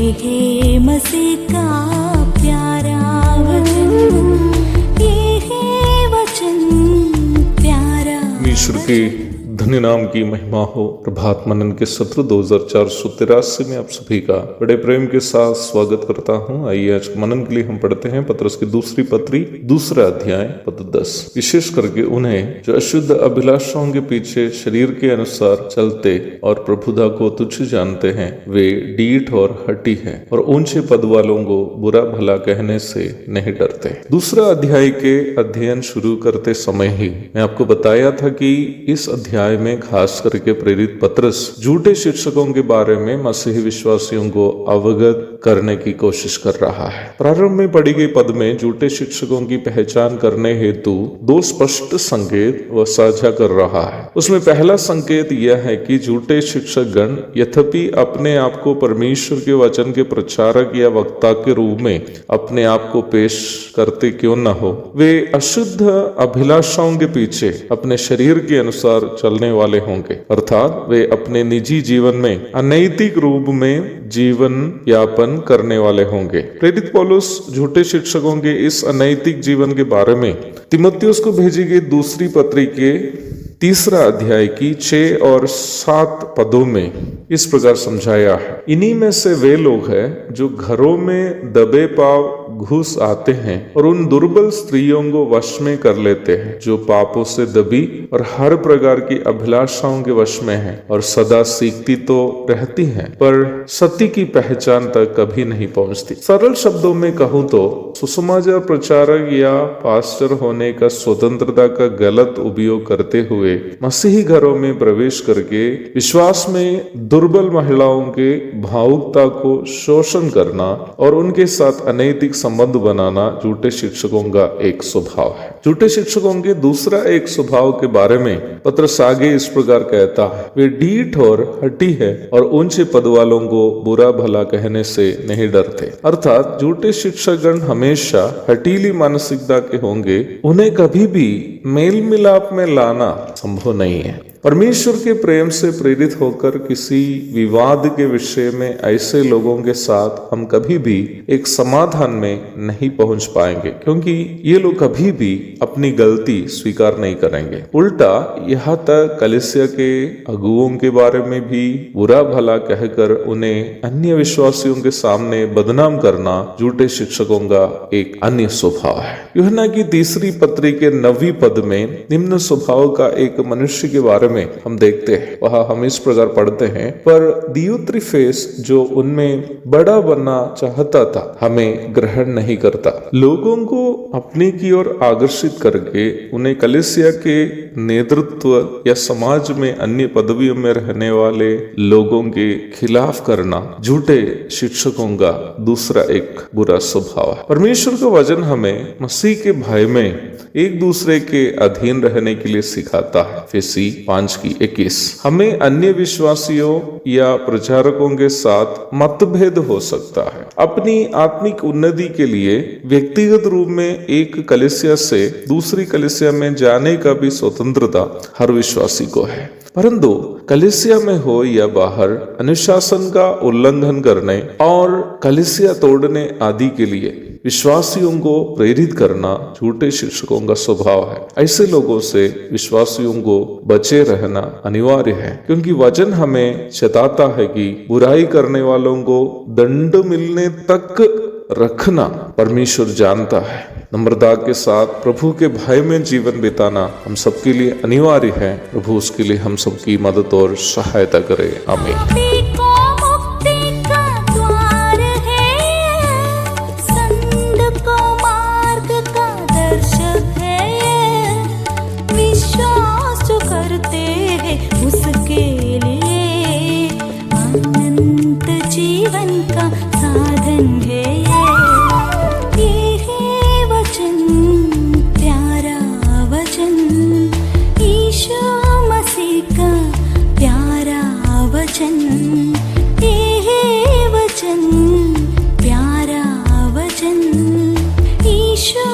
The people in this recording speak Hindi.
है मसीह का प्यारा वचन, ये है वचन प्यारा। ईश्वर के धन्य नाम की महिमा हो। प्रभात मनन के सत्र 2483 में आप सभी का बड़े प्रेम के साथ स्वागत करता हूं। आइए आज मनन के लिए हम पढ़ते हैं पतरस की दूसरी पत्री, दूसरा अध्याय, पद 10। विशेष करके उन्हें जो अशुद्ध अभिलाषाओं के पीछे शरीर के अनुसार चलते और प्रभुता को तुच्छ जानते हैं, वे डीठ और हठी हैं और ऊंचे पद वालों को बुरा भला कहने से नहीं डरते। दूसरा अध्याय के अध्ययन शुरू करते समय ही मैं आपको बताया था कि इस अध्याय में खास करके प्रेरित पतरस झूठे शिक्षकों के बारे में मसीही विश्वासियों को अवगत करने की कोशिश कर रहा है। प्रारंभ में पढ़ी गई पद में झूठे शिक्षकों की पहचान करने हेतु दो स्पष्ट संकेत वह साझा कर रहा है। उसमें पहला संकेत यह है कि झूठे शिक्षक गण यद्यपि अपने आप को परमेश्वर के वचन के प्रचारक या वक्ता के रूप में अपने आप को पेश करते क्यों न हो, वे अशुद्ध अभिलाषाओं के पीछे अपने शरीर के अनुसार चलने वाले होंगे, अर्थात वे अपने निजी जीवन में अनैतिक रूप में जीवन यापन करने वाले होंगे। प्रेरित पौलुस झूठे शिक्षकों के इस अनैतिक जीवन के बारे में तीमुथियुस को भेजी गई दूसरी पत्री के तीसरा अध्याय की 6 और 7 पदों में इस प्रकार समझाया है। इन्हीं में से वे लोग हैं जो घरों में दबे पाव घुस आते हैं और उन दुर्बल स्त्रियों को वश में कर लेते हैं जो पापों से दबी और हर प्रकार की अभिलाषाओं के वश में हैं और सदा सीखती तो रहती हैं पर सत्य की पहचान तक कभी नहीं पहुंचती। सरल शब्दों में कहूं तो सुसमाचार प्रचारक या पास्टर होने का स्वतंत्रता का गलत उपयोग करते हुए मसीही घरों में प्रवेश करके विश्वास में दुर्बल महिलाओं के भावुकता को शोषण करना और उनके साथ अनैतिक संबंध बनाना झूठे शिक्षकों का एक स्वभाव है। झूठे शिक्षकों के दूसरा एक स्वभाव के बारे में पतरस आगे इस प्रकार कहता है, वे डीठ और हठी है और ऊंचे पद वालों को बुरा भला कहने से नहीं डरते। अर्थात झूठे शिक्षकगण हमेशा हठीली मानसिकता के होंगे। उन्हें कभी भी मेल मिलाप में लाना संभव नहीं है। परमेश्वर के प्रेम से प्रेरित होकर किसी विवाद के विषय में ऐसे लोगों के साथ हम कभी भी एक समाधान में नहीं पहुंच पाएंगे, क्योंकि ये लोग कभी भी अपनी गलती स्वीकार नहीं करेंगे। उल्टा यहाँ तक कलीसिया के अगुओं के बारे में भी बुरा भला कहकर उन्हें अन्य विश्वासियों के सामने बदनाम करना झूठे शिक्षकों का एक अन्य स्वभाव है। यूहन्ना की तीसरी पत्री के 9वीं पद में निम्न स्वभाव का एक मनुष्य के बारे में हम देखते हैं। वह हम इस प्रकार पढ़ते हैं, पर दियुत्रिफेस जो उनमें बड़ा बनना चाहता था हमें ग्रहण नहीं करता। लोगों को अपनी की ओर आकर्षित करके उन्हें कलीसिया के नेतृत्व या समाज में अन्य पदवियों में रहने वाले लोगों के खिलाफ करना झूठे शिक्षकों का दूसरा एक बुरा स्वभाव है। परमेश्वर का वचन हमें मसीह के भय में एक दूसरे के अधीन रहने के लिए सिखाता है। इफिसी 5:21। हमें अन्य विश्वासियों या प्रचारकों के साथ मतभेद हो सकता है। अपनी आत्मिक उन्नति के लिए व्यक्तिगत रूप में एक कलीसिया से दूसरी कलीसिया में जाने का भी स्वतंत्रता हर विश्वासी को है, परंतु कलीसिया में हो या बाहर अनुशासन का उल्लंघन करने और कलीसिया तोड़ने आदि के लिए विश्वासियों को प्रेरित करना झूठे शिक्षकों का स्वभाव है। ऐसे लोगों से विश्वासियों को बचे रहना अनिवार्य है, क्योंकि वचन हमें चेताता है कि बुराई करने वालों को दंड मिलने तक रखना परमेश्वर जानता है। नम्रता के साथ प्रभु के भय में जीवन बिताना हम सबके लिए अनिवार्य है। प्रभु उसके लिए हम सबकी मदद और सहायता करे। आमीन। जीवन का साधन है ये है वचन प्यारा वचन, यीशु मसीह का प्यारा वचन, ये है वचन प्यारा वचन, यीशु